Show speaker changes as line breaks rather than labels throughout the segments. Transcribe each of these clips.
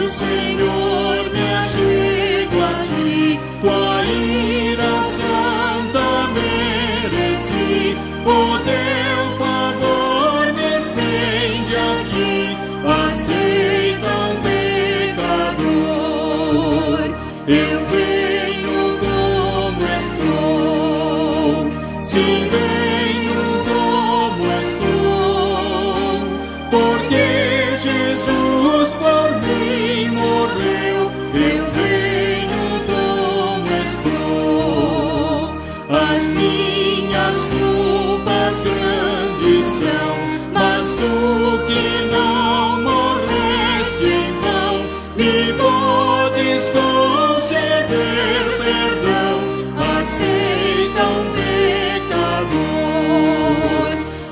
Senhor, me achego a ti, tua ira santa mereci, o teu favor me estende aqui, aceita um pecador, eu venho como estou, sim, venho como estou, porque Jesus por mim morreu, eu venho como estou. As minhas culpas grandes são, mas tu que não morreste em vão, me podes conceder perdão, aceita um pecador,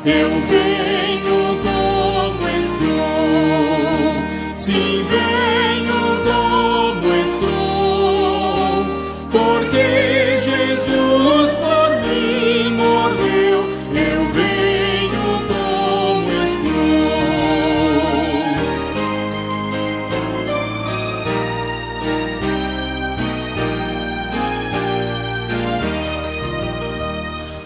eu venho como estou, sim, venho como estou, porque Jesus por mim morreu, eu venho como estou.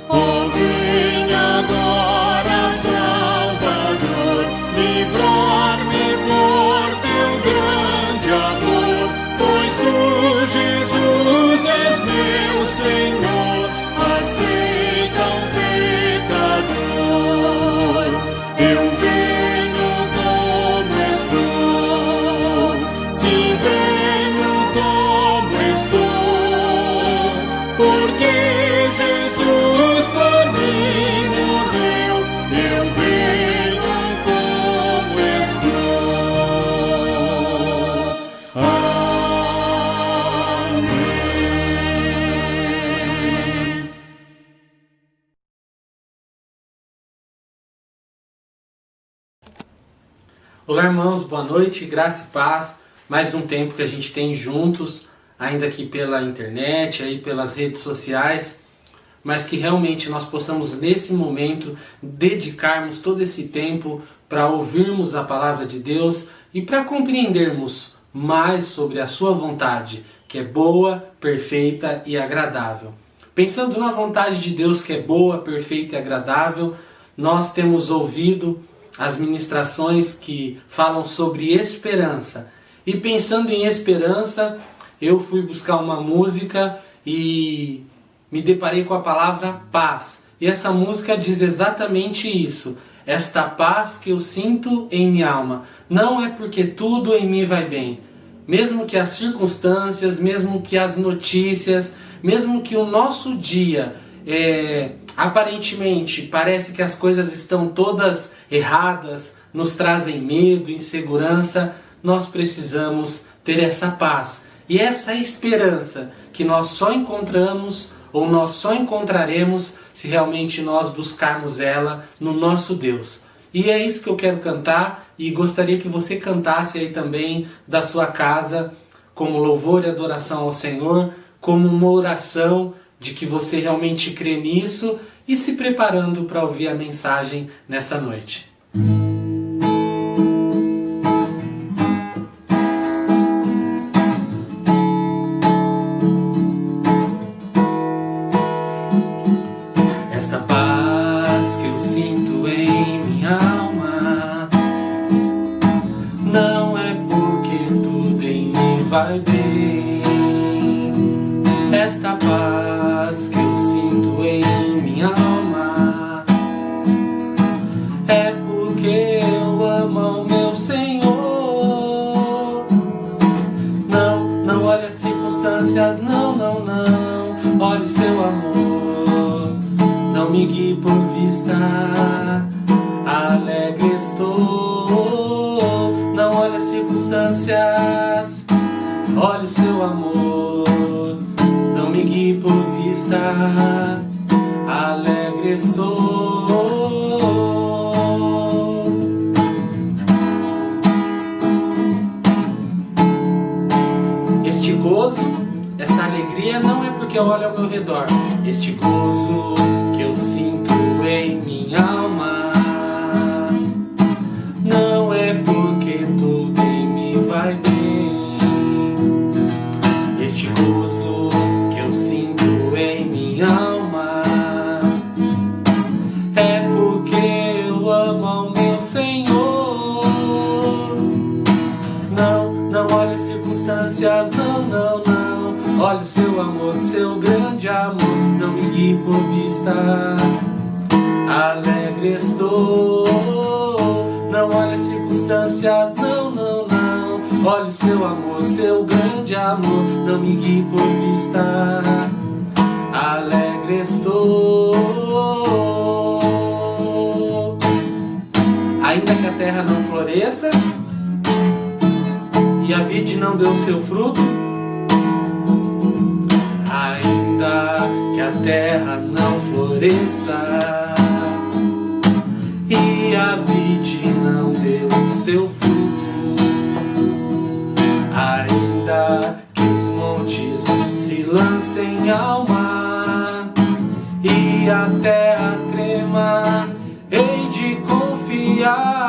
Oh, vem agora, Salvador, livrar-me por teu grande amor, pois tu, Jesus, és meu Senhor, aceita um pecador, eu venho como estou, sim, venho como estou, porque Jesus por mim morreu, eu venho como estou. Amém.
Olá, irmãos, boa noite, graça e paz. Mais um tempo que a gente tem juntos, ainda aqui pela internet, aí pelas redes sociais, mas que realmente nós possamos nesse momento dedicarmos todo esse tempo para ouvirmos a palavra de Deus e para compreendermos mais sobre a sua vontade, que é boa, perfeita e agradável. Pensando na vontade de Deus, que é boa, perfeita e agradável, nós temos ouvido as ministrações que falam sobre esperança. E pensando em esperança, eu fui buscar uma música e me deparei com a palavra paz. E essa música diz exatamente isso. Esta paz que eu sinto em minha alma, não é porque tudo em mim vai bem. Mesmo que as circunstâncias, mesmo que as notícias, mesmo que o nosso dia aparentemente parece que as coisas estão todas erradas, nos trazem medo, insegurança, nós precisamos ter essa paz e essa esperança que nós só encontramos ou nós só encontraremos se realmente nós buscarmos ela no nosso Deus. E é isso que eu quero cantar e gostaria que você cantasse aí também da sua casa como louvor e adoração ao Senhor, como uma oração de que você realmente crê nisso e se preparando para ouvir a mensagem nessa noite. Esta paz que eu sinto em minha alma não é porque tudo em mim vai bem. Esta paz que eu sinto em minha alma é porque eu amo o meu Senhor. Não olhe as circunstâncias, não, olhe seu amor. Não me guie por vista, alegre estou. Não olhe as circunstâncias, olhe o seu amor. Não me guie por vista, alegre estou. Este gozo, esta alegria não é porque eu olho ao meu redor. Este gozo que eu sinto em minha alma não é porque tudo em mim vai bem. minha alma. É porque eu amo ao meu Senhor. Não olhe as circunstâncias, não. Olhe o seu amor, seu grande amor, não me guie por vista. Alegre estou. Não olhe as circunstâncias, não. Olhe o seu amor, seu grande amor, não me guie por vista. Alegre estou. Ainda que a terra não floresça e a vide não dê o seu fruto, ainda que a terra não floresça e a vide não dê o seu fruto, ainda que os montes se lancem ao mar e a terra trema, hei de confiar.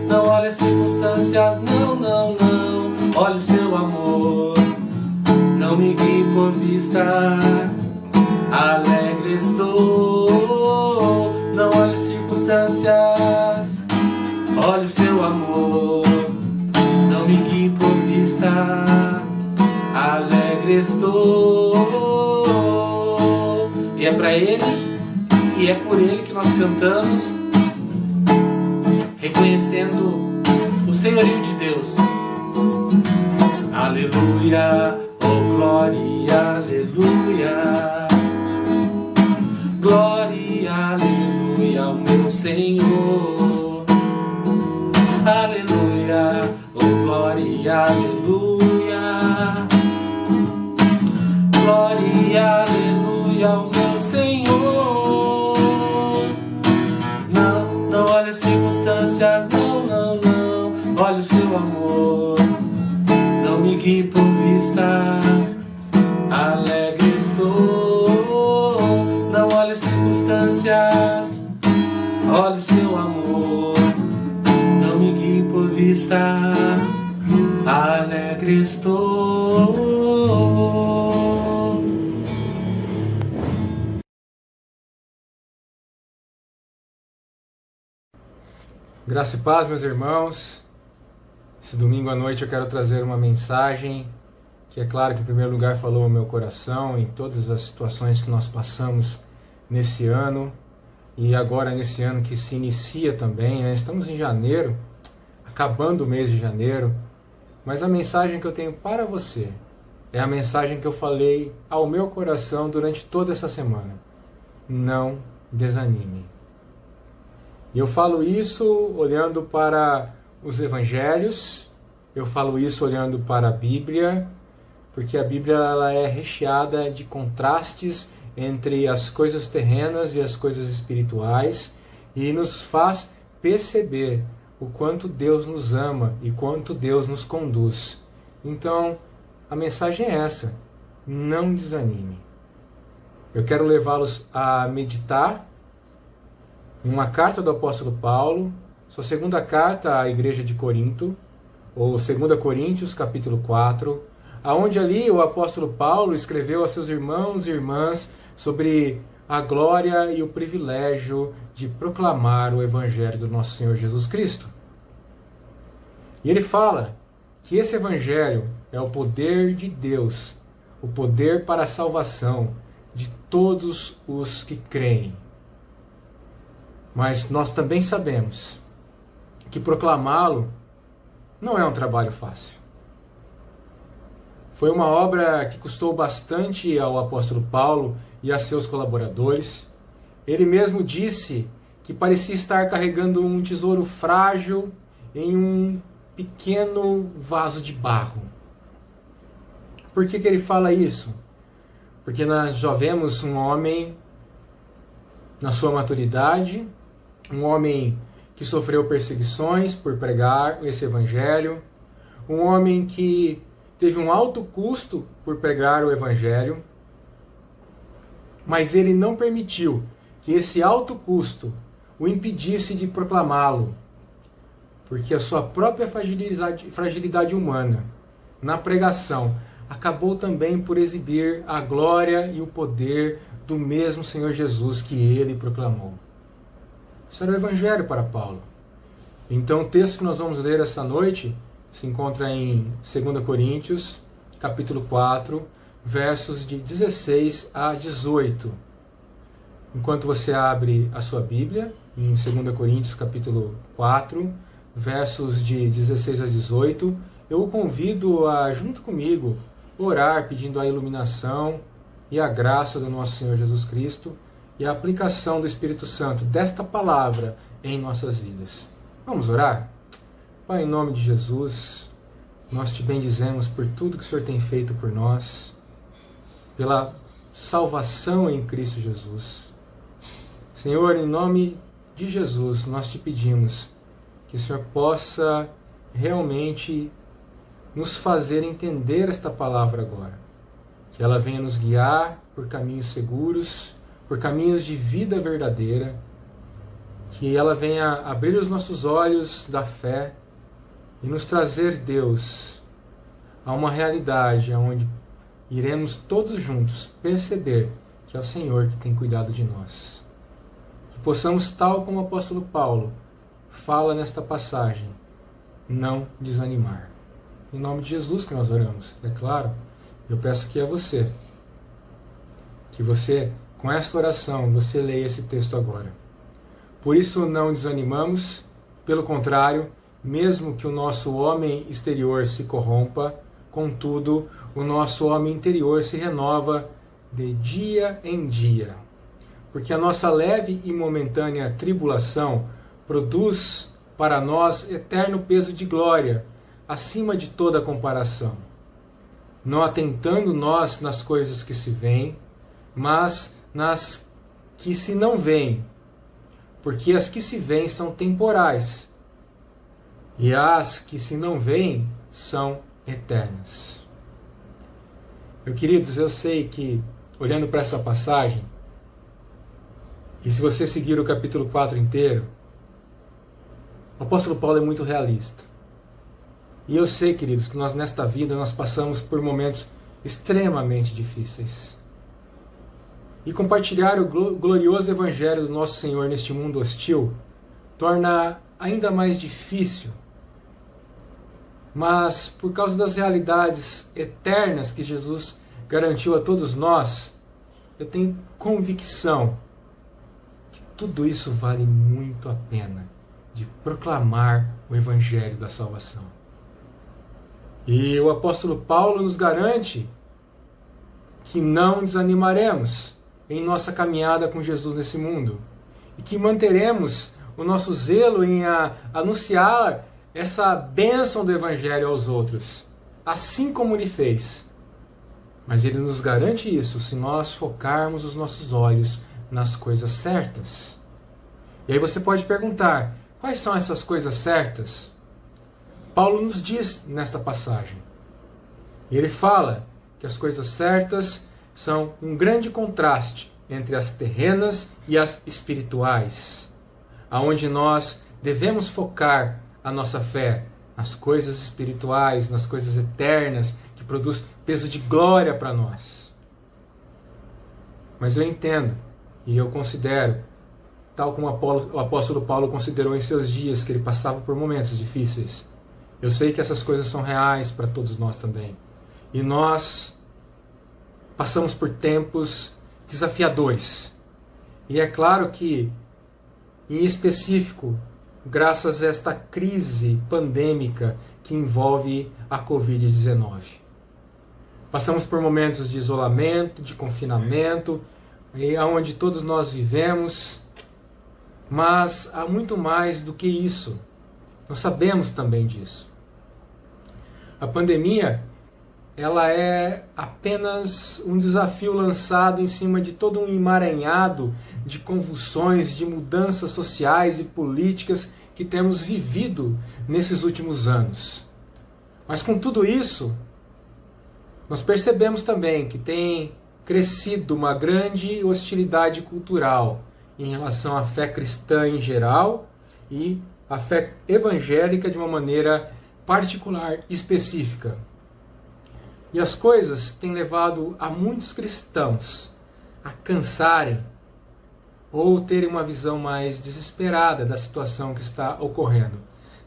Não olhe as circunstâncias, não. Olhe o seu amor, não me guie por vista. Alegre estou. Não olhe as circunstâncias, olhe o seu amor, não me guie por vista. Alegre estou. E é pra Ele, e é por Ele que nós cantamos, reconhecendo o senhorio de Deus. Aleluia, oh glória, aleluia. Glória, aleluia ao meu Senhor. Aleluia, oh glória, aleluia. Glória, aleluia ao meu Senhor. Não olhe as circunstâncias, não. Olhe o seu amor, não me guie por vista. Alegre estou. Não olhe as circunstâncias, olhe o seu amor, não me guie por vista. Alegre estou.
Graça e paz, meus irmãos. Esse domingo à noite eu quero trazer uma mensagem que, é claro que em primeiro lugar falou ao meu coração em todas as situações que nós passamos nesse ano e agora nesse ano que se inicia também, né? Estamos em janeiro, acabando o mês de janeiro, mas a mensagem que eu tenho para você é a mensagem que eu falei ao meu coração durante toda essa semana. Não desanime. E eu falo isso olhando para os evangelhos, eu falo isso olhando para a Bíblia, porque a Bíblia ela é recheada de contrastes entre as coisas terrenas e as coisas espirituais e nos faz perceber o quanto Deus nos ama e quanto Deus nos conduz. Então, a mensagem é essa: não desanime. Eu quero levá-los a meditar em uma carta do apóstolo Paulo, sua segunda carta à igreja de Corinto, ou 2 Coríntios, capítulo 4, aonde ali o apóstolo Paulo escreveu a seus irmãos e irmãs sobre a glória e o privilégio de proclamar o evangelho do nosso Senhor Jesus Cristo. E ele fala que esse evangelho é o poder de Deus, o poder para a salvação de todos os que creem. Mas nós também sabemos que proclamá-lo não é um trabalho fácil. Foi uma obra que custou bastante ao apóstolo Paulo e a seus colaboradores. Ele mesmo disse que parecia estar carregando um tesouro frágil em um pequeno vaso de barro. Por que ele fala isso? Porque nós já vemos um homem na sua maturidade, um homem que sofreu perseguições por pregar esse evangelho, um homem que teve um alto custo por pregar o evangelho, mas ele não permitiu que esse alto custo o impedisse de proclamá-lo, porque a sua própria fragilidade humana na pregação acabou também por exibir a glória e o poder do mesmo Senhor Jesus que ele proclamou. Isso era o Evangelho para Paulo. Então o texto que nós vamos ler esta noite se encontra em 2 Coríntios, capítulo 4, versos de 16 a 18. Enquanto você abre a sua Bíblia, em 2 Coríntios, capítulo 4, versos de 16 a 18, eu o convido a, junto comigo, orar pedindo a iluminação e a graça do nosso Senhor Jesus Cristo e a aplicação do Espírito Santo desta palavra em nossas vidas. Vamos orar? Pai, em nome de Jesus, nós te bendizemos por tudo que o Senhor tem feito por nós, pela salvação em Cristo Jesus. Senhor, em nome de Jesus, nós te pedimos que o Senhor possa realmente nos fazer entender esta palavra agora. Que ela venha nos guiar por caminhos seguros, por caminhos de vida verdadeira. Que ela venha abrir os nossos olhos da fé e nos trazer, Deus, a uma realidade onde iremos todos juntos perceber que é o Senhor que tem cuidado de nós. Que possamos, tal como o apóstolo Paulo fala nesta passagem, não desanimar. Em nome de Jesus que nós oramos, é claro. Eu peço aqui a você, que você, com esta oração, você leia esse texto agora. Por isso não desanimamos, pelo contrário, mesmo que o nosso homem exterior se corrompa, contudo, o nosso homem interior se renova de dia em dia. Porque a nossa leve e momentânea tribulação produz para nós eterno peso de glória, acima de toda comparação. Não atentando nós nas coisas que se veem, mas nas que se não veem. Porque as que se veem são temporais, e as que se não veem são eternas. Meus queridos, eu sei que, olhando para essa passagem, e se você seguir o capítulo 4 inteiro, o apóstolo Paulo é muito realista. E eu sei, queridos, que nós nesta vida nós passamos por momentos extremamente difíceis. E compartilhar o glorioso Evangelho do nosso Senhor neste mundo hostil torna ainda mais difícil. Mas por causa das realidades eternas que Jesus garantiu a todos nós, eu tenho convicção que tudo isso vale muito a pena de proclamar o Evangelho da salvação. E o apóstolo Paulo nos garante que não desanimaremos em nossa caminhada com Jesus nesse mundo e que manteremos o nosso zelo em anunciar essa bênção do Evangelho aos outros, assim como ele fez. Mas ele nos garante isso se nós focarmos os nossos olhos nas coisas certas. E aí você pode perguntar, quais são essas coisas certas? Paulo nos diz nesta passagem. E ele fala que as coisas certas são um grande contraste entre as terrenas e as espirituais, aonde nós devemos focar a nossa fé nas coisas espirituais, nas coisas eternas, que produz peso de glória para nós. Mas eu entendo e eu considero, tal como o apóstolo Paulo considerou em seus dias, que ele passava por momentos difíceis. Eu sei que essas coisas são reais para todos nós também. E nós passamos por tempos desafiadores. E é claro que, em específico, graças a esta crise pandêmica que envolve a Covid-19. Passamos por momentos de isolamento, de confinamento, onde todos nós vivemos, mas há muito mais do que isso. Nós sabemos também disso. A pandemia, ela é apenas um desafio lançado em cima de todo um emaranhado de convulsões, de mudanças sociais e políticas que temos vivido nesses últimos anos. Mas com tudo isso, nós percebemos também que tem crescido uma grande hostilidade cultural em relação à fé cristã em geral e à fé evangélica de uma maneira particular, específica. E as coisas têm levado a muitos cristãos a cansarem ou terem uma visão mais desesperada da situação que está ocorrendo.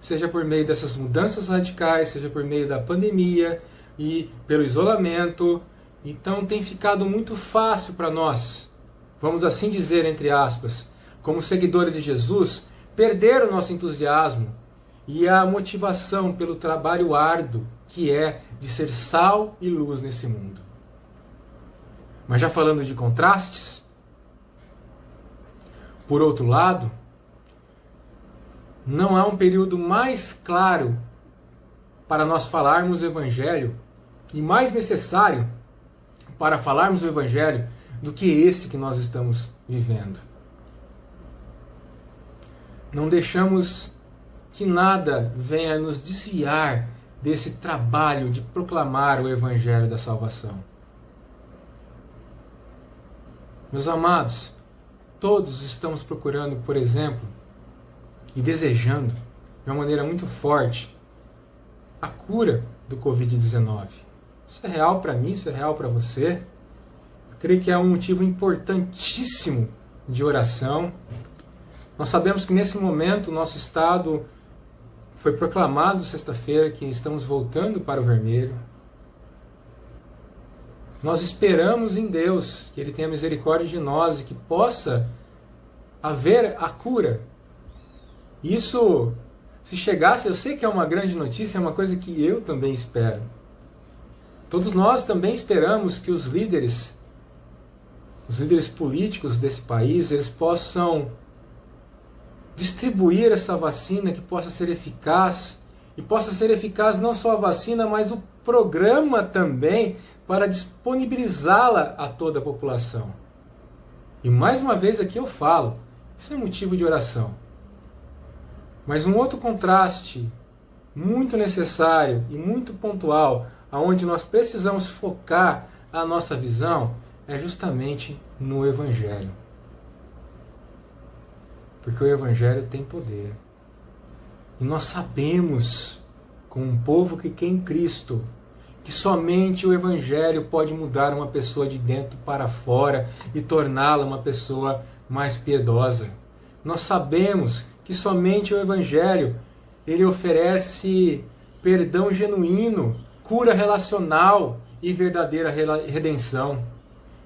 Seja por meio dessas mudanças radicais, seja por meio da pandemia e pelo isolamento. Então tem ficado muito fácil para nós, vamos assim dizer, entre aspas, como seguidores de Jesus, perder o nosso entusiasmo e a motivação pelo trabalho árduo que é de ser sal e luz nesse mundo. Mas já falando de contrastes, por outro lado, não há um período mais claro para nós falarmos o Evangelho e mais necessário para falarmos o Evangelho do que esse que nós estamos vivendo. Não deixamos que nada venha nos desviar desse trabalho de proclamar o Evangelho da salvação. Meus amados, todos estamos procurando, por exemplo, e desejando, de uma maneira muito forte, a cura do Covid-19. Isso é real para mim, isso é real para você. Eu creio que é um motivo importantíssimo de oração. Nós sabemos que nesse momento o nosso estado foi proclamado sexta-feira que estamos voltando para o vermelho. Nós esperamos em Deus que Ele tenha misericórdia de nós e que possa haver a cura. Isso, se chegasse, eu sei que é uma grande notícia, é uma coisa que eu também espero. Todos nós também esperamos que os líderes políticos desse país, eles possam distribuir essa vacina, que possa ser eficaz, e possa ser eficaz não só a vacina, mas o programa também, para disponibilizá-la a toda a população. E mais uma vez aqui eu falo, isso é motivo de oração. Mas um outro contraste muito necessário e muito pontual, aonde nós precisamos focar a nossa visão, é justamente no Evangelho. Porque o Evangelho tem poder. E nós sabemos, como um povo que quer em Cristo, que somente o Evangelho pode mudar uma pessoa de dentro para fora e torná-la uma pessoa mais piedosa. Nós sabemos que somente o Evangelho, ele oferece perdão genuíno, cura relacional e verdadeira redenção.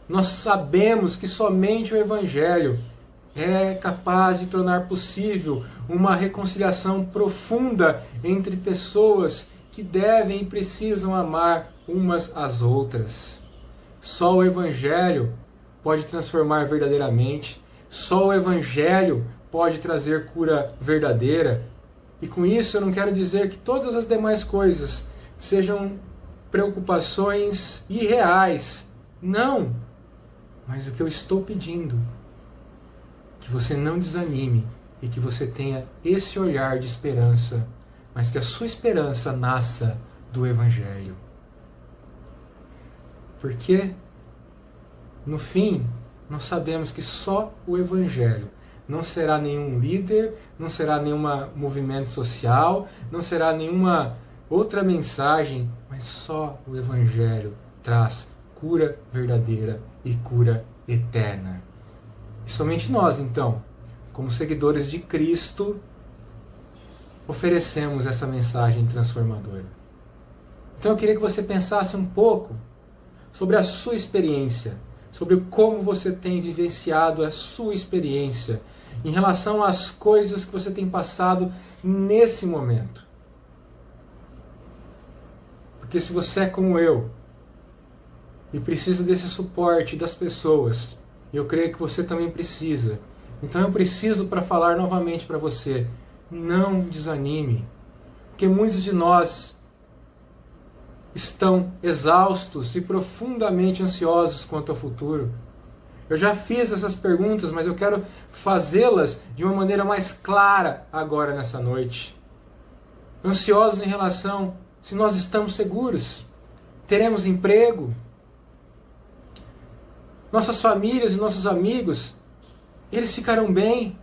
Nós sabemos que somente o Evangelho é capaz de tornar possível uma reconciliação profunda entre pessoas que devem e precisam amar umas às outras. Só o Evangelho pode transformar verdadeiramente, só o Evangelho pode trazer cura verdadeira. E com isso eu não quero dizer que todas as demais coisas sejam preocupações irreais. Não! Mas o que eu estou pedindo, que você não desanime e que você tenha esse olhar de esperança, mas que a sua esperança nasça do Evangelho. Porque, no fim, nós sabemos que só o Evangelho, não será nenhum líder, não será nenhum movimento social, não será nenhuma outra mensagem, mas só o Evangelho traz cura verdadeira e cura eterna. E somente nós, então, como seguidores de Cristo, oferecemos essa mensagem transformadora. Então eu queria que você pensasse um pouco sobre a sua experiência, sobre como você tem vivenciado a sua experiência em relação às coisas que você tem passado nesse momento. Porque se você é como eu e precisa desse suporte das pessoas, eu creio que você também precisa. Então eu preciso para falar novamente para você, não desanime, porque muitos de nós estão exaustos e profundamente ansiosos quanto ao futuro. Eu já fiz essas perguntas, mas eu quero fazê-las de uma maneira mais clara agora nessa noite. Ansiosos em relação se nós estamos seguros, teremos emprego, nossas famílias e nossos amigos, eles ficarão bem.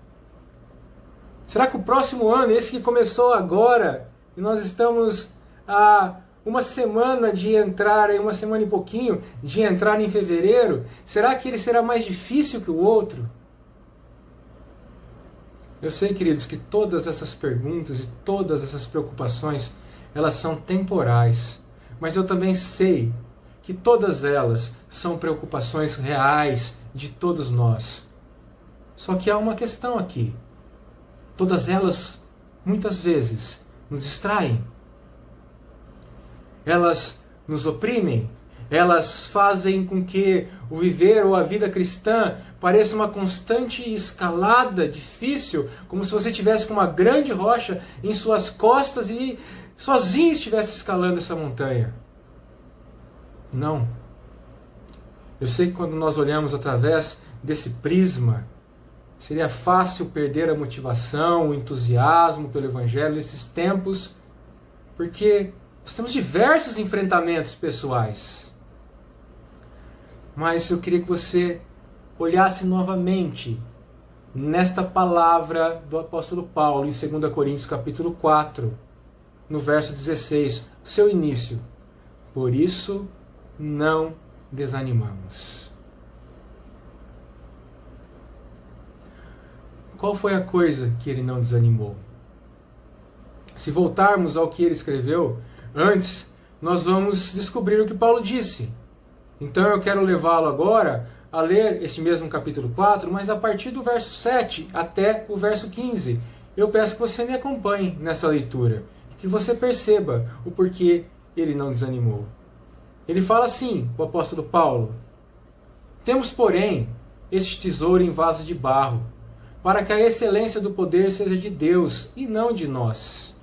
Será que o próximo ano, esse que começou agora, e nós estamos há uma semana de entrar, uma semana e pouquinho de entrar em fevereiro, será que ele será mais difícil que o outro? Eu sei, queridos, que todas essas perguntas e todas essas preocupações, elas são temporais. Mas eu também sei que todas elas são preocupações reais de todos nós. Só que há uma questão aqui. Todas elas, muitas vezes, nos distraem. Elas nos oprimem. Elas fazem com que o viver ou a vida cristã pareça uma constante escalada difícil, como se você tivesse com uma grande rocha em suas costas e sozinho estivesse escalando essa montanha. Não. Eu sei que quando nós olhamos através desse prisma, seria fácil perder a motivação, o entusiasmo pelo Evangelho nesses tempos, porque nós temos diversos enfrentamentos pessoais. Mas eu queria que você olhasse novamente nesta palavra do apóstolo Paulo em 2 Coríntios capítulo 4, no verso 16, seu início. Por isso não desanimamos. Qual foi a coisa que ele não desanimou? Se voltarmos ao que ele escreveu, antes nós vamos descobrir o que Paulo disse. Então eu quero levá-lo agora a ler este mesmo capítulo 4, mas a partir do verso 7 até o verso 15. Eu peço que você me acompanhe nessa leitura, que você perceba o porquê ele não desanimou. Ele fala assim, o apóstolo Paulo: temos, porém, este tesouro em vaso de barro, para que a excelência do poder seja de Deus e não de nós.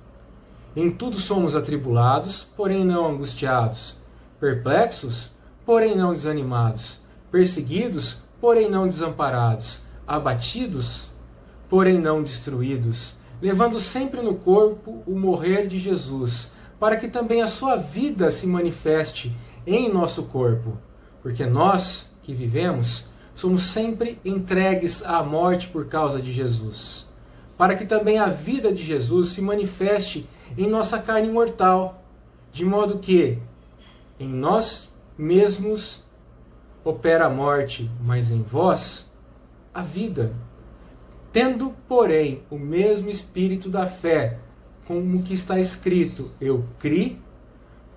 Em tudo somos atribulados, porém não angustiados, perplexos, porém não desanimados, perseguidos, porém não desamparados, abatidos, porém não destruídos, levando sempre no corpo o morrer de Jesus, para que também a sua vida se manifeste em nosso corpo. Porque nós, que vivemos, somos sempre entregues à morte por causa de Jesus, para que também a vida de Jesus se manifeste em nossa carne mortal, de modo que em nós mesmos opera a morte, mas em vós a vida. Tendo, porém, o mesmo espírito da fé, como que está escrito: eu criei,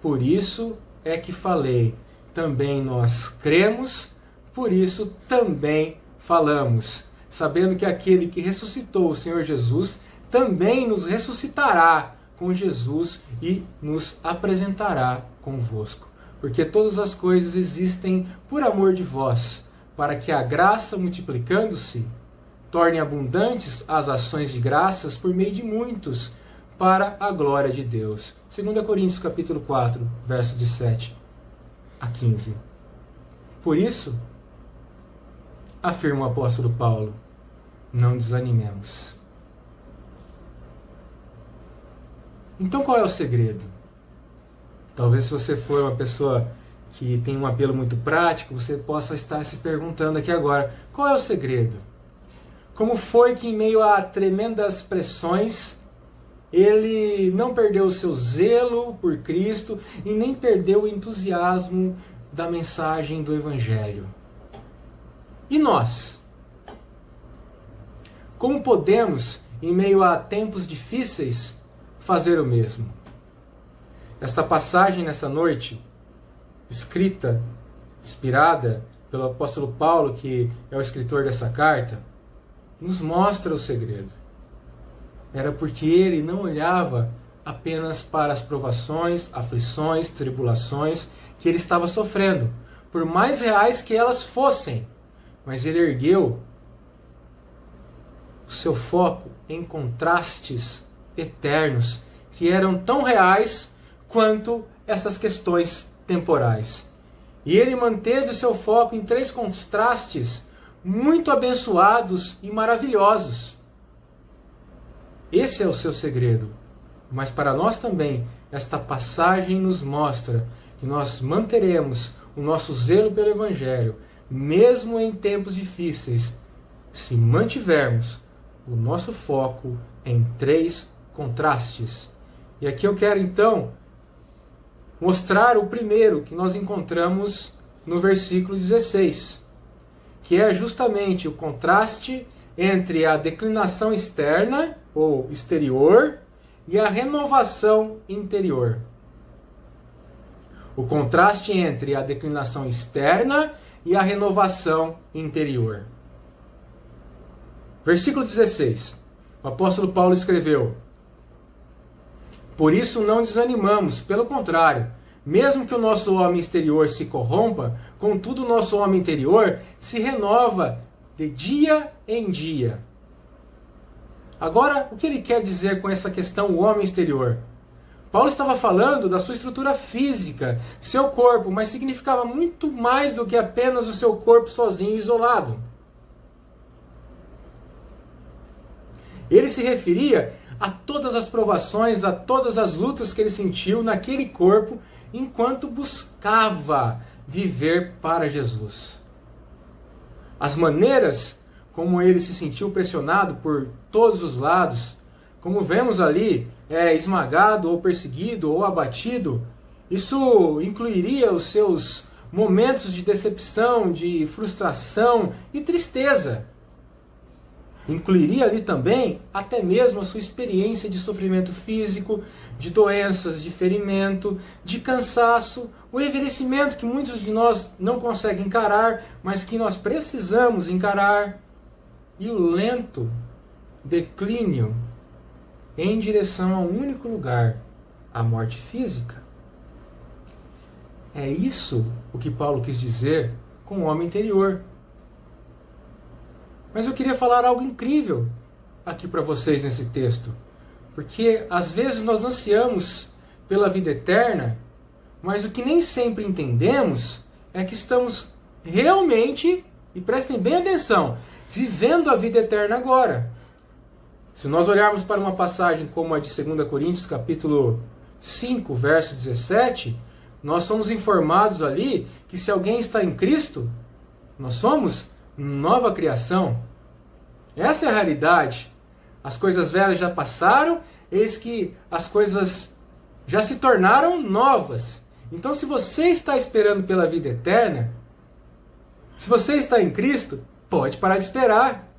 por isso é que falei. Também nós cremos, por isso também falamos, sabendo que aquele que ressuscitou o Senhor Jesus também nos ressuscitará com Jesus e nos apresentará convosco. Porque todas as coisas existem por amor de vós, para que a graça, multiplicando-se, torne abundantes as ações de graças por meio de muitos, para a glória de Deus. 2 Coríntios capítulo 4, verso de 7 a 15. Por isso, afirma o apóstolo Paulo, não desanimemos. Então qual é o segredo? Talvez se você for uma pessoa que tem um apelo muito prático, você possa estar se perguntando aqui agora, qual é o segredo? Como foi que em meio a tremendas pressões, ele não perdeu o seu zelo por Cristo e nem perdeu o entusiasmo da mensagem do Evangelho? E nós? Como podemos, em meio a tempos difíceis, fazer o mesmo? Esta passagem nessa noite, escrita, inspirada pelo apóstolo Paulo, que é o escritor dessa carta, nos mostra o segredo. Era porque ele não olhava apenas para as provações, aflições, tribulações que ele estava sofrendo, por mais reais que elas fossem, mas ele ergueu o seu foco em contrastes eternos que eram tão reais quanto essas questões temporais. E ele manteve o seu foco em 3 contrastes muito abençoados e maravilhosos. Esse é o seu segredo. Mas para nós também, esta passagem nos mostra que nós manteremos o nosso zelo pelo Evangelho, mesmo em tempos difíceis, se mantivermos o nosso foco em 3 contrastes. E aqui eu quero então mostrar o primeiro que nós encontramos no versículo 16, que é justamente o contraste entre a declinação externa ou exterior e a renovação interior. O contraste entre a declinação externa e a renovação interior. Versículo 16. O apóstolo Paulo escreveu: por isso não desanimamos, pelo contrário, mesmo que o nosso homem exterior se corrompa, contudo o nosso homem interior se renova de dia em dia. Agora, o que ele quer dizer com essa questão, o homem exterior? Paulo estava falando da sua estrutura física, seu corpo, mas significava muito mais do que apenas o seu corpo sozinho e isolado. Ele se referia a todas as provações, a todas as lutas que ele sentiu naquele corpo enquanto buscava viver para Jesus. As maneiras como ele se sentiu pressionado por todos os lados, como vemos ali, esmagado ou perseguido ou abatido, isso incluiria os seus momentos de decepção, de frustração e tristeza. Incluiria ali também até mesmo a sua experiência de sofrimento físico, de doenças, de ferimento, de cansaço, o envelhecimento que muitos de nós não conseguem encarar, mas que nós precisamos encarar, e o lento declínio em direção a um único lugar, a morte física. É isso o que Paulo quis dizer com o homem interior. Mas eu queria falar algo incrível aqui para vocês nesse texto. Porque às vezes nós ansiamos pela vida eterna, mas o que nem sempre entendemos é que estamos realmente, e prestem bem atenção, vivendo a vida eterna agora. Se nós olharmos para uma passagem como a de 2 Coríntios, capítulo 5, verso 17, nós somos informados ali que se alguém está em Cristo, nós somos nova criação. Essa é a realidade. As coisas velhas já passaram, eis que as coisas já se tornaram novas. Então, se você está esperando pela vida eterna, se você está em Cristo, pode parar de esperar.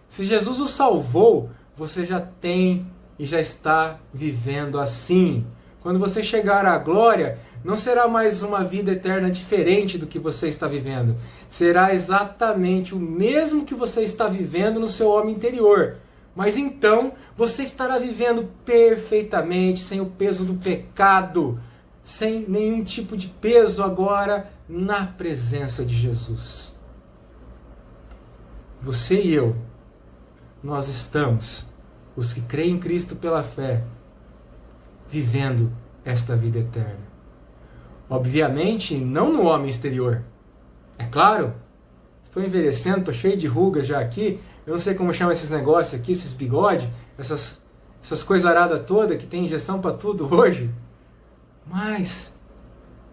Se Jesus o salvou, você já tem e já está vivendo assim. Quando você chegar à glória, não será mais uma vida eterna diferente do que você está vivendo. Será exatamente o mesmo que você está vivendo no seu homem interior. Mas então, você estará vivendo perfeitamente, sem o peso do pecado, sem nenhum tipo de peso agora, na presença de Jesus. Você e eu, nós estamos, os que creem em Cristo pela fé, vivendo esta vida eterna. Obviamente, não no homem exterior. É claro, estou envelhecendo, estou cheio de rugas já aqui, eu não sei como chama esses negócios aqui, esses bigodes, essas coisaradas todas que tem injeção para tudo hoje. Mas,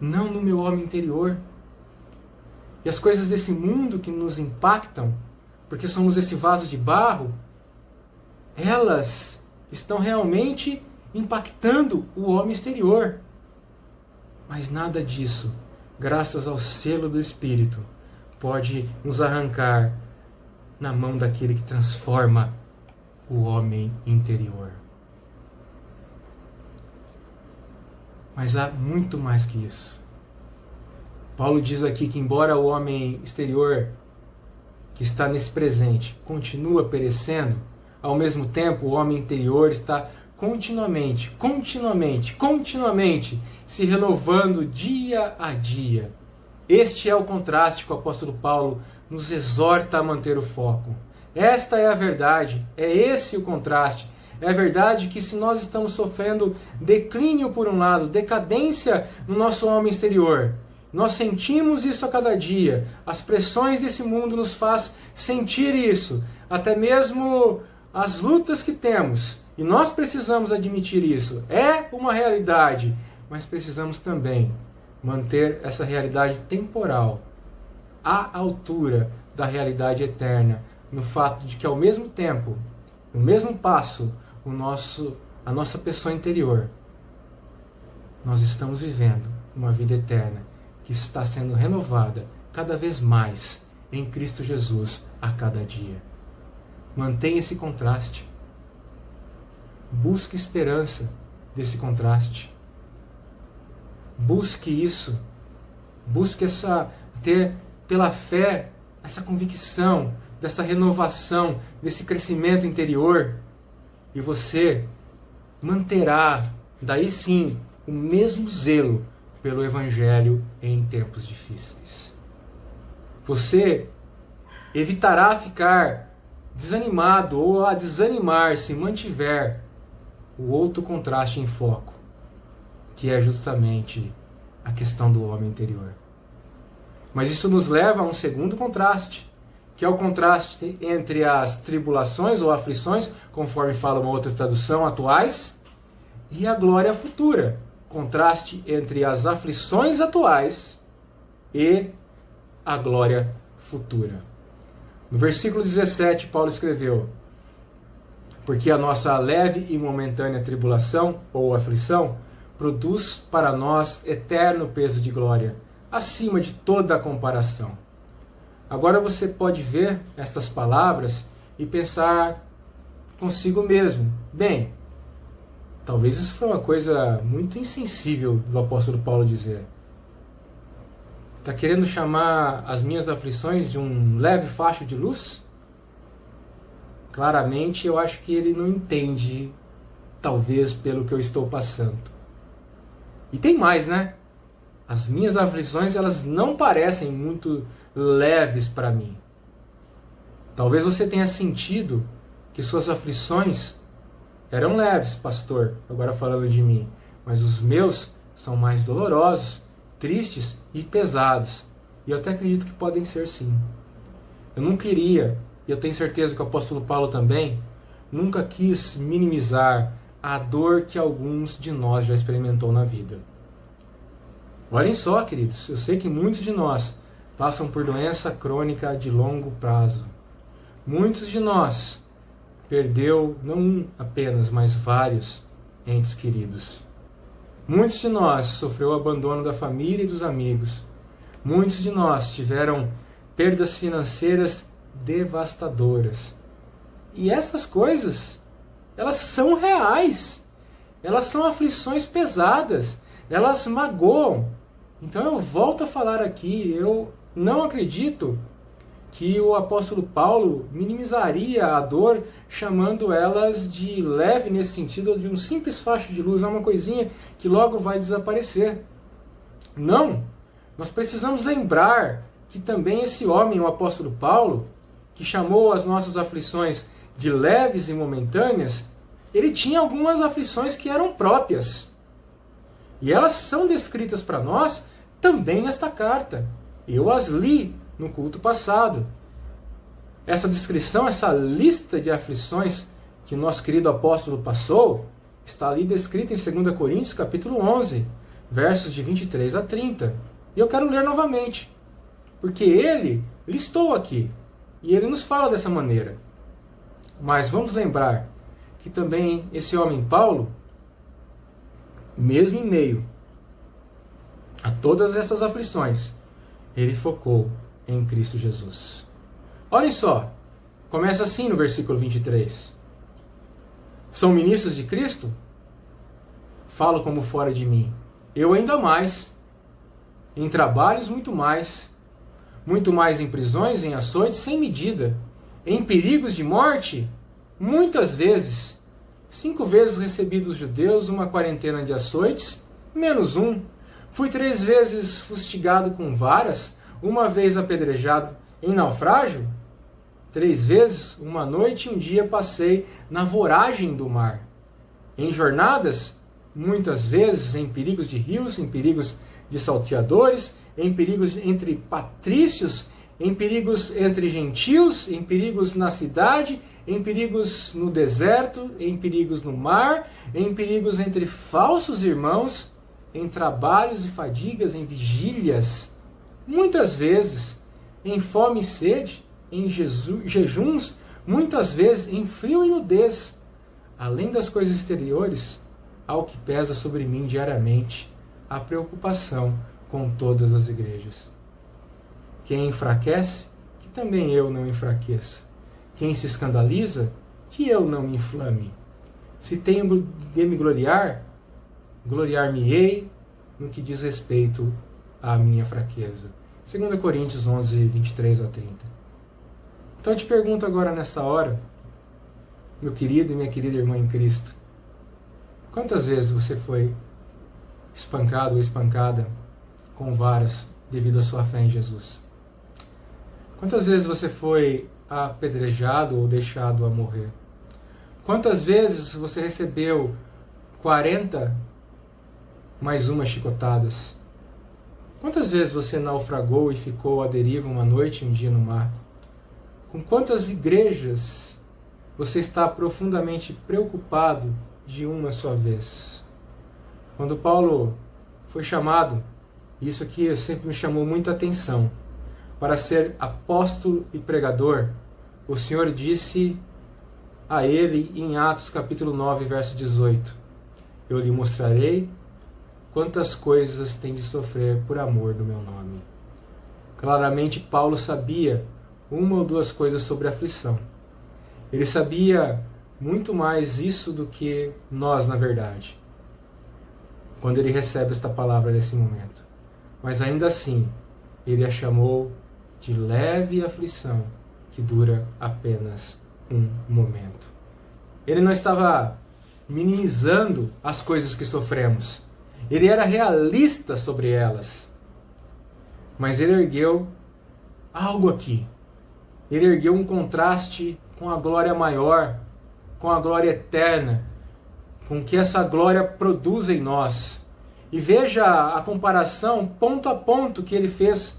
não no meu homem interior. E as coisas desse mundo que nos impactam, porque somos esse vaso de barro, elas estão realmente impactando o homem exterior. Mas nada disso, graças ao selo do Espírito, pode nos arrancar na mão daquele que transforma o homem interior. Mas há muito mais que isso. Paulo diz aqui que embora o homem exterior que está nesse presente continua perecendo, ao mesmo tempo o homem interior está continuamente se renovando dia a dia. Este é o contraste que o apóstolo Paulo nos exorta a manter o foco. Esta é a verdade, é esse o contraste. É a verdade que se nós estamos sofrendo declínio por um lado, decadência no nosso homem exterior, nós sentimos isso a cada dia. As pressões desse mundo nos faz sentir isso. Até mesmo as lutas que temos. E nós precisamos admitir isso. É uma realidade. Mas precisamos também manter essa realidade temporal à altura da realidade eterna. No fato de que ao mesmo tempo, no mesmo passo, a nossa pessoa interior nós estamos vivendo uma vida eterna que está sendo renovada cada vez mais em Cristo Jesus a cada dia. Mantenha esse contraste. Busque esperança desse contraste. Busque isso. Busque ter pela fé essa convicção, dessa renovação, desse crescimento interior. E você manterá, daí sim, o mesmo zelo pelo Evangelho em tempos difíceis. Você evitará ficar desanimado ou a desanimar se mantiver o outro contraste em foco, que é justamente a questão do homem interior. Mas isso nos leva a um segundo contraste, que é o contraste entre as tribulações ou aflições, conforme fala uma outra tradução, atuais, e a glória futura. Contraste entre as aflições atuais e a glória futura. No versículo 17, Paulo escreveu: porque a nossa leve e momentânea tribulação ou aflição produz para nós eterno peso de glória, acima de toda a comparação. Agora você pode ver estas palavras e pensar consigo mesmo: bem, talvez isso foi uma coisa muito insensível do apóstolo Paulo dizer. Está querendo chamar as minhas aflições de um leve facho de luz? Claramente eu acho que ele não entende, talvez, pelo que eu estou passando. E tem mais, né? As minhas aflições, elas não parecem muito leves para mim. Talvez você tenha sentido que suas aflições eram leves, pastor, agora falando de mim, mas os meus são mais dolorosos, tristes e pesados. E eu até acredito que podem ser sim. Eu não queria, e eu tenho certeza que o apóstolo Paulo também, nunca quis minimizar a dor que alguns de nós já experimentou na vida. Olhem só, queridos, eu sei que muitos de nós passam por doença crônica de longo prazo. Muitos de nós perdeu não um apenas, mas vários entes queridos. Muitos de nós sofreu o abandono da família e dos amigos. Muitos de nós tiveram perdas financeiras devastadoras. E essas coisas, elas são reais. Elas são aflições pesadas. Elas magoam. Então eu volto a falar aqui, eu não acredito que o apóstolo Paulo minimizaria a dor, chamando elas de leve nesse sentido, ou de um simples facho de luz, é uma coisinha que logo vai desaparecer. Não! Nós precisamos lembrar que também esse homem, o apóstolo Paulo, que chamou as nossas aflições de leves e momentâneas, ele tinha algumas aflições que eram próprias. E elas são descritas para nós também nesta carta. Eu as li no culto passado. Essa descrição, essa lista de aflições que o nosso querido apóstolo passou, está ali descrita em 2 Coríntios capítulo 11, versos de 23 a 30. E eu quero ler novamente, porque ele listou aqui, e ele nos fala dessa maneira. Mas vamos lembrar que também esse homem Paulo, mesmo em meio a todas essas aflições, ele focou em Cristo Jesus. Olhem só, começa assim no versículo 23. São ministros de Cristo? Falo como fora de mim. Eu ainda mais. Em trabalhos muito mais em prisões, em açoites sem medida, em perigos de morte, muitas vezes. 5 vezes recebi dos judeus uma quarentena de açoites, menos um. Fui 3 vezes fustigado com varas, 1 vez apedrejado em naufrágio. 3 vezes, 1 noite e 1 dia passei na voragem do mar. Em jornadas, muitas vezes em perigos de rios, em perigos de salteadores, em perigos entre patrícios, em perigos entre gentios, em perigos na cidade, em perigos no deserto, em perigos no mar, em perigos entre falsos irmãos, em trabalhos e fadigas, em vigílias, muitas vezes em fome e sede, em jejuns, muitas vezes em frio e nudez. Além das coisas exteriores, há o que pesa sobre mim diariamente, a preocupação com todas as igrejas. Quem enfraquece, que também eu não enfraqueça. Quem se escandaliza, que eu não me inflame. Se tenho de me gloriar, gloriar-me-ei no que diz respeito à minha fraqueza. 2 Coríntios 11, 23 a 30. Então eu te pergunto agora nessa hora, meu querido e minha querida irmã em Cristo, quantas vezes você foi espancado ou espancada com varas devido à sua fé em Jesus? Quantas vezes você foi apedrejado ou deixado a morrer? Quantas vezes você recebeu 40 mais umas chicotadas? Quantas vezes você naufragou e ficou à deriva uma noite e um dia no mar? Com quantas igrejas você está profundamente preocupado de uma só vez? Quando Paulo foi chamado, isso aqui sempre me chamou muita atenção, para ser apóstolo e pregador, o Senhor disse a ele em Atos capítulo 9, verso 18: eu lhe mostrarei quantas coisas tem de sofrer por amor do meu nome. Claramente Paulo sabia uma ou duas coisas sobre a aflição. Ele sabia muito mais isso do que nós, na verdade, quando ele recebe esta palavra nesse momento. Mas ainda assim, ele a chamou de leve aflição que dura apenas um momento. Ele não estava minimizando as coisas que sofremos. Ele era realista sobre elas. Mas ele ergueu algo aqui. Ele ergueu um contraste com a glória maior, com a glória eterna, com o que essa glória produz em nós. E veja a comparação ponto a ponto que ele fez.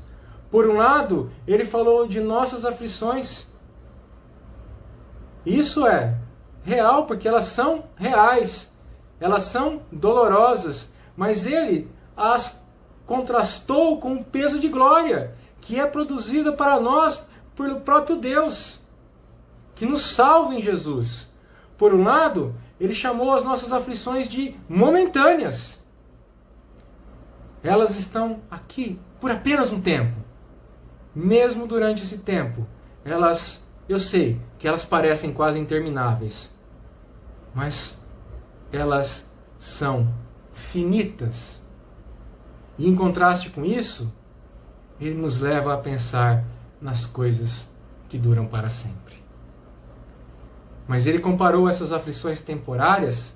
Por um lado, ele falou de nossas aflições. Isso é real, porque elas são reais, elas são dolorosas, mas ele as contrastou com o peso de glória, que é produzida para nós pelo próprio Deus, que nos salva em Jesus. Por um lado, ele chamou as nossas aflições de momentâneas. Elas estão aqui por apenas um tempo. Mesmo durante esse tempo, eu sei que elas parecem quase intermináveis, mas elas são finitas. E em contraste com isso, ele nos leva a pensar nas coisas que duram para sempre. Mas ele comparou essas aflições temporárias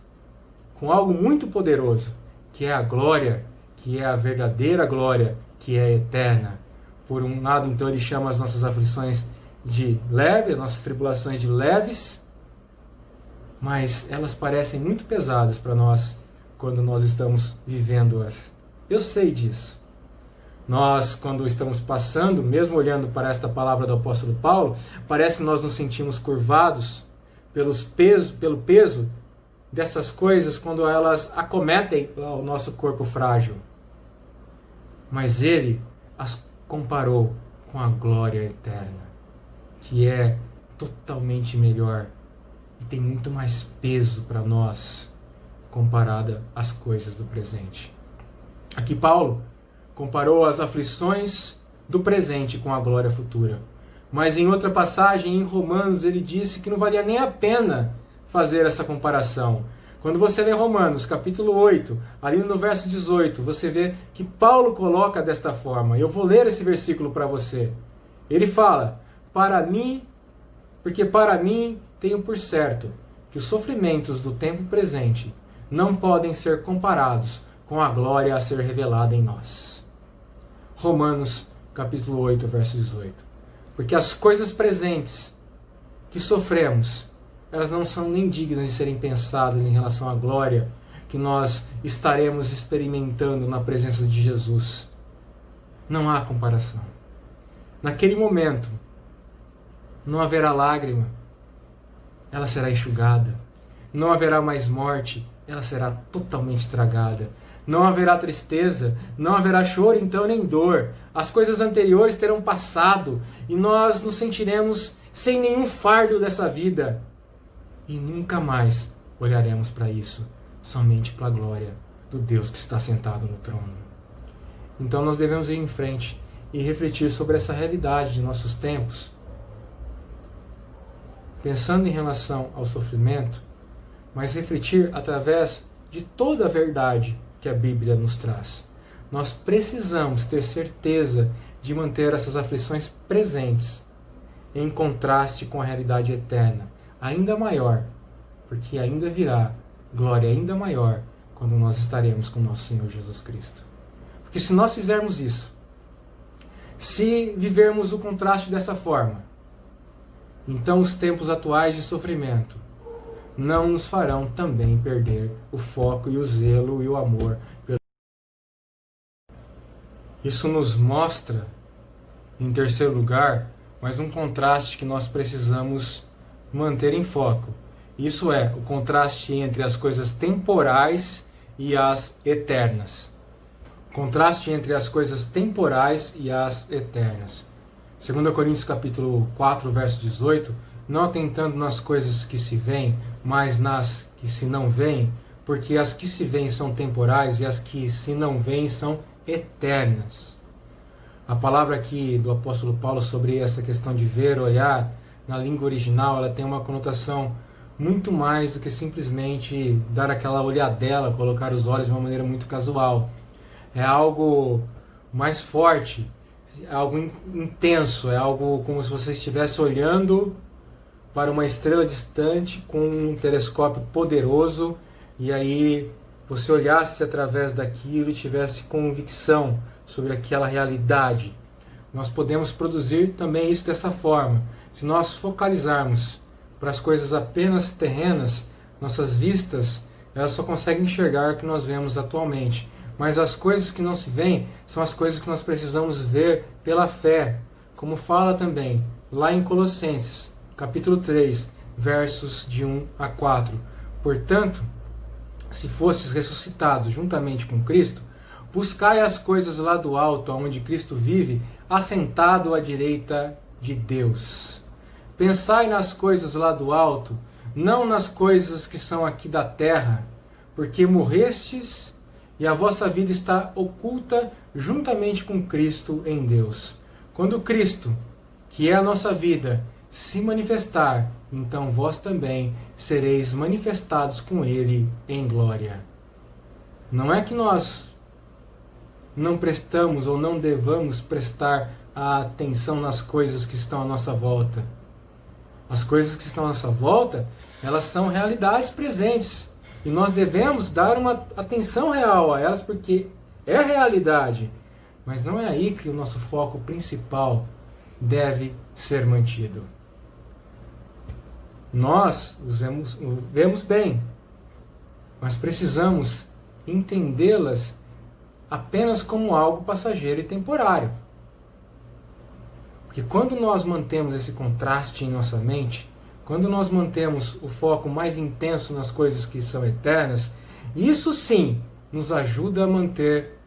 com algo muito poderoso, que é a glória, que é a verdadeira glória, que é eterna. Por um lado, então, ele chama as nossas aflições de leves, as nossas tribulações de leves, mas elas parecem muito pesadas para nós quando nós estamos vivendo-as. Eu sei disso. Nós, quando estamos passando, mesmo olhando para esta palavra do apóstolo Paulo, parece que nós nos sentimos curvados pelo peso dessas coisas quando elas acometem o nosso corpo frágil. Mas ele as comparou com a glória eterna, que é totalmente melhor e tem muito mais peso para nós comparada às coisas do presente. Aqui Paulo comparou as aflições do presente com a glória futura. Mas em outra passagem, em Romanos, ele disse que não valia nem a pena fazer essa comparação. Quando você lê Romanos, capítulo 8, ali no verso 18, você vê que Paulo coloca desta forma. Eu vou ler esse versículo para você. Ele fala: porque para mim tenho por certo que os sofrimentos do tempo presente não podem ser comparados com a glória a ser revelada em nós. Romanos, capítulo 8, verso 18. Porque as coisas presentes que sofremos, elas não são nem dignas de serem pensadas em relação à glória que nós estaremos experimentando na presença de Jesus. Não há comparação. Naquele momento, não haverá lágrima, ela será enxugada. Não haverá mais morte, ela será totalmente tragada. Não haverá tristeza, não haverá choro, então, nem dor. As coisas anteriores terão passado e nós nos sentiremos sem nenhum fardo dessa vida. E nunca mais olharemos para isso, somente para a glória do Deus que está sentado no trono. Então nós devemos ir em frente e refletir sobre essa realidade de nossos tempos, pensando em relação ao sofrimento, mas refletir através de toda a verdade que a Bíblia nos traz. Nós precisamos ter certeza de manter essas aflições presentes, em contraste com a realidade eterna, ainda maior, porque ainda virá glória ainda maior quando nós estaremos com nosso Senhor Jesus Cristo. Porque se nós fizermos isso, se vivermos o contraste dessa forma, então os tempos atuais de sofrimento não nos farão também perder o foco e o zelo e o amor. Isso nos mostra, em terceiro lugar, mais um contraste que nós precisamos manter em foco. Isso é o contraste entre as coisas temporais e as eternas. Contraste entre as coisas temporais e as eternas. 2 Coríntios capítulo 4, verso 18, não atentando nas coisas que se veem, mas nas que se não veem, porque as que se veem são temporais e as que se não veem são eternas. A palavra aqui do apóstolo Paulo sobre essa questão de ver, olhar, na língua original, ela tem uma conotação muito mais do que simplesmente dar aquela olhadela, colocar os olhos de uma maneira muito casual. É algo mais forte, é algo intenso, é algo como se você estivesse olhando para uma estrela distante com um telescópio poderoso e aí você olhasse através daquilo e tivesse convicção sobre aquela realidade. Nós podemos produzir também isso dessa forma. Se nós focalizarmos para as coisas apenas terrenas, nossas vistas elas só conseguem enxergar o que nós vemos atualmente. Mas as coisas que não se veem são as coisas que nós precisamos ver pela fé. Como fala também lá em Colossenses, capítulo 3, versos de 1 a 4. Portanto, se fostes ressuscitados juntamente com Cristo, buscai as coisas lá do alto, onde Cristo vive, assentado à direita de Deus. Pensai nas coisas lá do alto, não nas coisas que são aqui da terra, porque morrestes e a vossa vida está oculta juntamente com Cristo em Deus. Quando Cristo, que é a nossa vida, se manifestar, então vós também sereis manifestados com Ele em glória. Não é que nós não prestamos ou não devamos prestar atenção nas coisas que estão à nossa volta. As coisas que estão à nossa volta, elas são realidades presentes. E nós devemos dar uma atenção real a elas, porque é realidade. Mas não é aí que o nosso foco principal deve ser mantido. Nós os vemos bem, mas precisamos entendê-las apenas como algo passageiro e temporário. Porque quando nós mantemos esse contraste em nossa mente, quando nós mantemos o foco mais intenso nas coisas que são eternas, isso sim nos ajuda a manter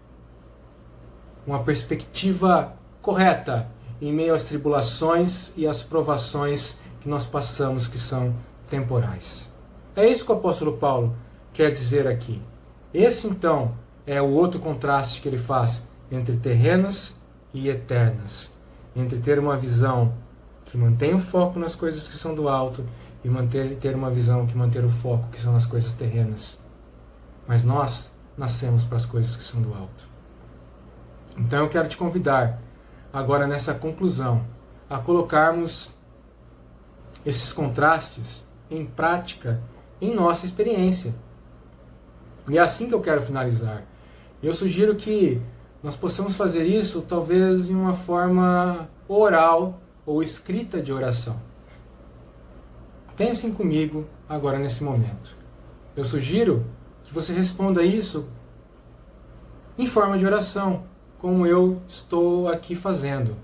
uma perspectiva correta em meio às tribulações e às provações que nós passamos, que são temporais. É isso que o apóstolo Paulo quer dizer aqui. Esse então é o outro contraste que ele faz entre terrenas e eternas, entre ter uma visão que mantém o foco nas coisas que são do alto e ter uma visão que mantém o foco que são nas coisas terrenas. Mas nós nascemos para as coisas que são do alto. Então eu quero te convidar, agora nessa conclusão, a colocarmos esses contrastes em prática em nossa experiência. E é assim que eu quero finalizar. Eu sugiro que nós possamos fazer isso talvez em uma forma oral ou escrita de oração. Pensem comigo agora nesse momento. Eu sugiro que você responda isso em forma de oração, como eu estou aqui fazendo.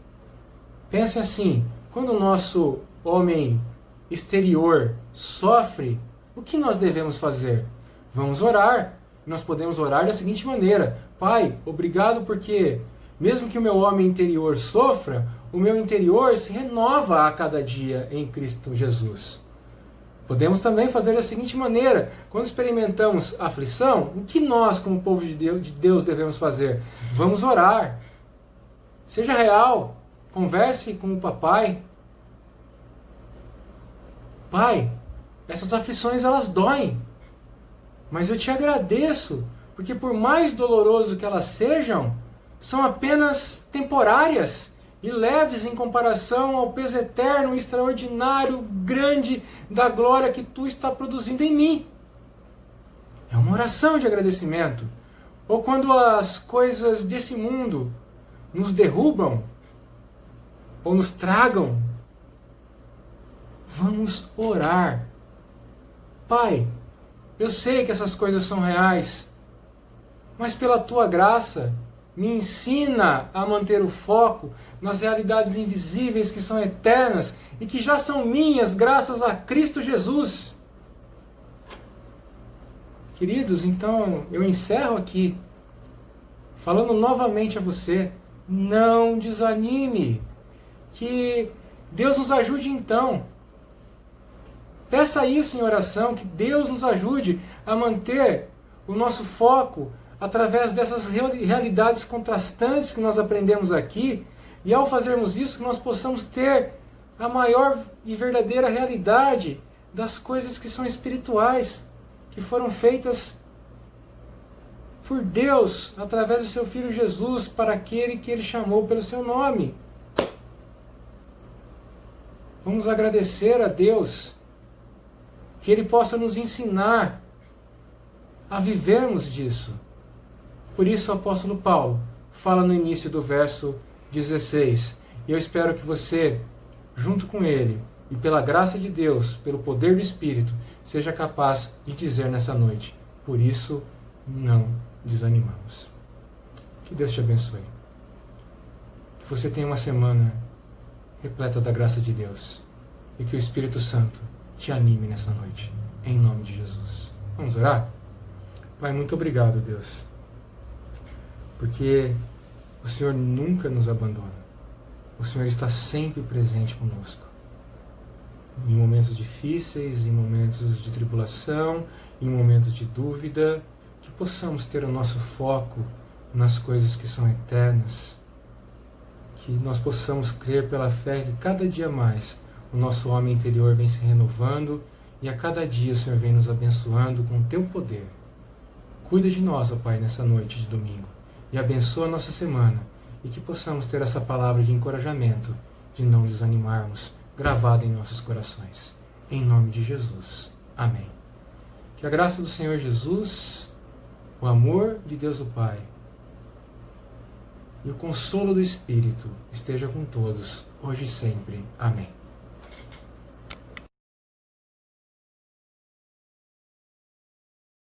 Pense assim, quando o nosso homem exterior sofre, o que nós devemos fazer? Vamos orar. Nós podemos orar da seguinte maneira: Pai, obrigado porque, mesmo que o meu homem interior sofra, o meu interior se renova a cada dia em Cristo Jesus. Podemos também fazer da seguinte maneira: quando experimentamos aflição, o que nós, como povo de Deus, devemos fazer? Vamos orar. Seja real, converse com o papai. Pai, essas aflições elas doem, mas eu te agradeço, porque por mais doloroso que elas sejam, são apenas temporárias e leves em comparação ao peso eterno, extraordinário, grande da glória que tu está produzindo em mim. É uma oração de agradecimento. Ou quando as coisas desse mundo nos derrubam ou nos tragam, vamos orar. Pai, eu sei que essas coisas são reais, mas pela tua graça, me ensina a manter o foco nas realidades invisíveis que são eternas e que já são minhas graças a Cristo Jesus. Queridos, então eu encerro aqui falando novamente a você: não desanime, que Deus nos ajude então. Peça isso em oração, que Deus nos ajude a manter o nosso foco através dessas realidades contrastantes que nós aprendemos aqui, e ao fazermos isso, que nós possamos ter a maior e verdadeira realidade das coisas que são espirituais, que foram feitas por Deus através do seu Filho Jesus, para aquele que Ele chamou pelo seu nome. Vamos agradecer a Deus, que Ele possa nos ensinar a vivermos disso. Por isso o apóstolo Paulo fala no início do verso 16. E eu espero que você, junto com ele, e pela graça de Deus, pelo poder do Espírito, seja capaz de dizer nessa noite: por isso não desanimamos. Que Deus te abençoe. Que você tenha uma semana repleta da graça de Deus. E que o Espírito Santo te anime nessa noite. Em nome de Jesus. Vamos orar? Pai, muito obrigado, Deus, porque o Senhor nunca nos abandona. O Senhor está sempre presente conosco. Em momentos difíceis, em momentos de tribulação, em momentos de dúvida, que possamos ter o nosso foco nas coisas que são eternas. Que nós possamos crer pela fé que cada dia mais o nosso homem interior vem se renovando e a cada dia o Senhor vem nos abençoando com o teu poder. Cuida de nós, ó Pai, nessa noite de domingo, e abençoa a nossa semana, e que possamos ter essa palavra de encorajamento, de não desanimarmos, gravada em nossos corações. Em nome de Jesus. Amém. Que a graça do Senhor Jesus, o amor de Deus o Pai e o consolo do Espírito esteja com todos, hoje e sempre. Amém.